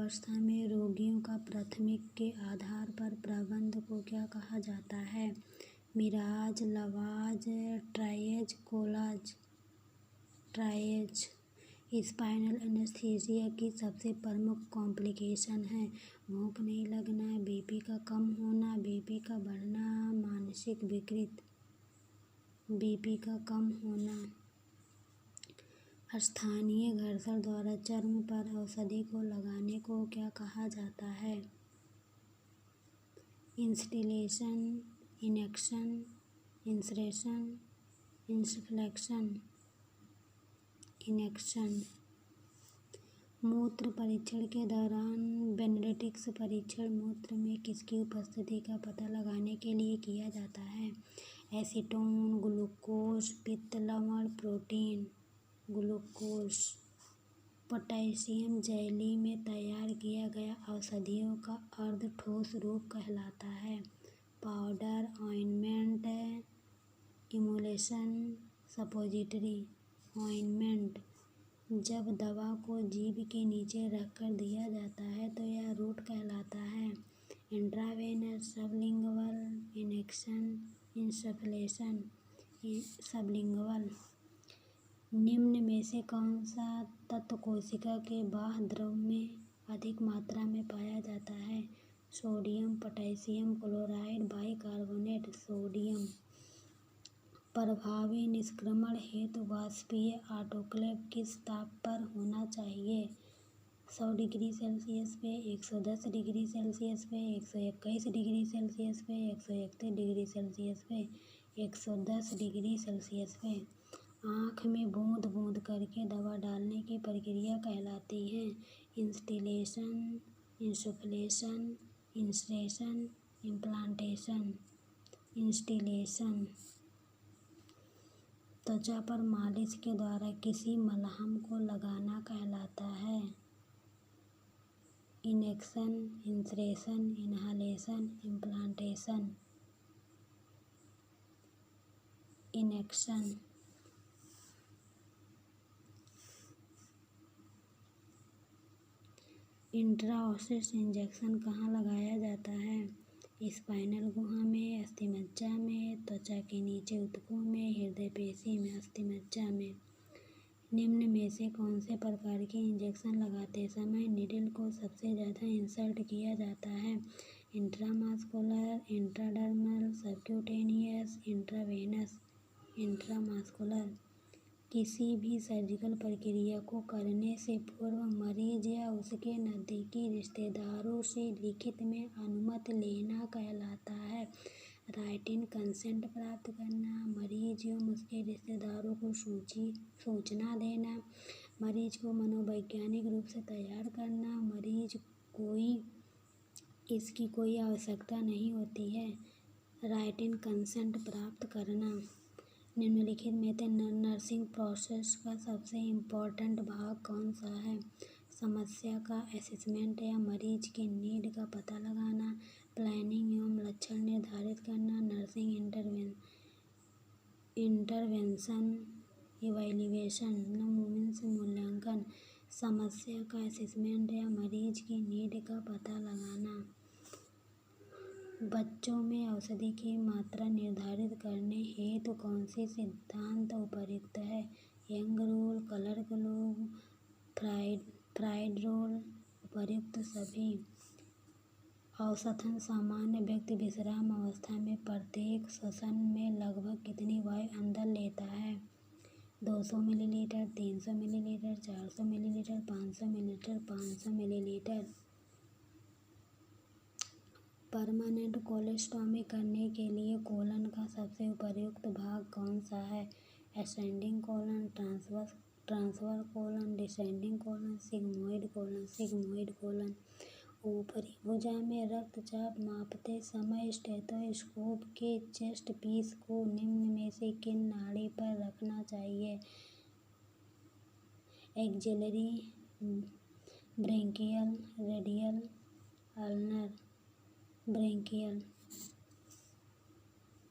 अवस्था में रोगियों का प्राथमिक के आधार पर प्रबंधन को क्या कहा जाता है? Miraj, लवाज, triage, collage. Triage. Spinal anaesthesia की सबसे प्रमुख कॉम्प्लिकेशन है भूख नहीं लगना, बीपी का कम होना, बीपी का बढ़ना, मानसिक विकृति, बीपी का कम होना। स्थानीय घर्षण द्वारा चर्म पर औषधि को लगाने को क्या कहा जाता है? Instillation, injection, insertion, insufflation. Injection. मूत्र परीक्षण के दौरान बेनेडिक्ट परीक्षण मूत्र में किसकी उपस्थिति का पता लगाने के लिए किया जाता है? एसीटोन, ग्लूकोज, पित्त लवण, प्रोटीन। ग्लूकोज। पोटेशियम जेली में तैयार किया गया औषधियों का अर्ध ठोस रूप कहलाता है? Powder, ointment, immolation, suppository. Ointment. जब दवा को जीभ के नीचे रखकर दिया जाता है तो यह रूट कहलाता है? Intravenous, sublingual, injection, insufflation. Sublingual. निम्न में से कौन सा तत्व कोशिका के बाह्य द्रव में अधिक मात्रा में पाया जाता है? Sodium, potassium chloride, bicarbonate. Sodium. प्रभावी निष्क्रमण हेतु वाष्पीय आटोक्लेव किस ताप पर होना चाहिए? 100 डिग्री सेल्सियस पे, 110 डिग्री सेल्सियस पे, 121 डिग्री सेल्सियस पे, 131 डिग्री सेल्सियस पे, 110 डिग्री सेल्सियस पे। आँख में बूंद बूंद करके दवा डालने की प्रक्रिया कहलाती है? Instillation, insufflation, insertion, implantation. Instillation. त्वचा पर मालिश के द्वारा किसी मलहम को लगाना कहलाता है? Injection, insertion, inhalation, implantation. Injection. Intraosseous injection कहाँ लगाया जाता है? स्पाइनल गुहा में, अस्थिमज्जा में, त्वचा के नीचे ऊतकों में, हृदय पेशी में। अस्थिमज्जा में। निम्न में से कौन से प्रकार के इंजेक्शन लगाते समय नीडल को सबसे ज़्यादा इंसर्ट किया जाता है? इंट्रामास्कुलर, इंट्राडर्मल, सबक्यूटेनियस, इंट्रावेनस। इंट्रामास्कुलर। किसी भी सर्जिकल प्रक्रिया को करने से पूर्व मरीज या उसके नज़दीकी रिश्तेदारों से लिखित में अनुमति लेना कहलाता है? राइटिन कंसेंट प्राप्त करना, मरीज एवं उसके रिश्तेदारों को सूचना देना, मरीज को मनोवैज्ञानिक रूप से तैयार करना, मरीज इसकी कोई आवश्यकता नहीं होती है। राइटिन कंसेंट प्राप्त करना। निम्नलिखित में से नर्सिंग प्रोसेस का सबसे इम्पोर्टेंट भाग कौन सा है? समस्या का असेसमेंट या मरीज के नीड का पता लगाना, प्लानिंग एवं लक्षण निर्धारित करना, नर्सिंग इंटरवेंशन, इवैल्यूएशन, मूल्यांकन। समस्या का असेसमेंट या मरीज की नीड का पता लगाना। बच्चों में औषधि की मात्रा निर्धारित करने हेतु कौन सी सिद्धांत उपयुक्त है? Young rule, clerk rule, fried rule. उपयुक्त सभी। औसतन सामान्य व्यक्ति विश्राम अवस्था में प्रत्येक श्वसन में लगभग कितनी वायु अंदर लेता है? 200 millilitre, 300 millilitre, 400 millilitre, 500 millilitre, 500 millilitre. Permanent colostomy करने के लिए कोलन का सबसे उपयुक्त भाग कौन सा है? Ascending colon, transverse colon, descending colon, sigmoid colon. Sigmoid colon. ऊपरी भुजा में रक्तचाप मापते समय स्टेथोस्कोप के चेस्ट पीस को निम्न में से किन नाड़ी पर रखना चाहिए? Axillary, brachial, radial, ulnar. Brachial.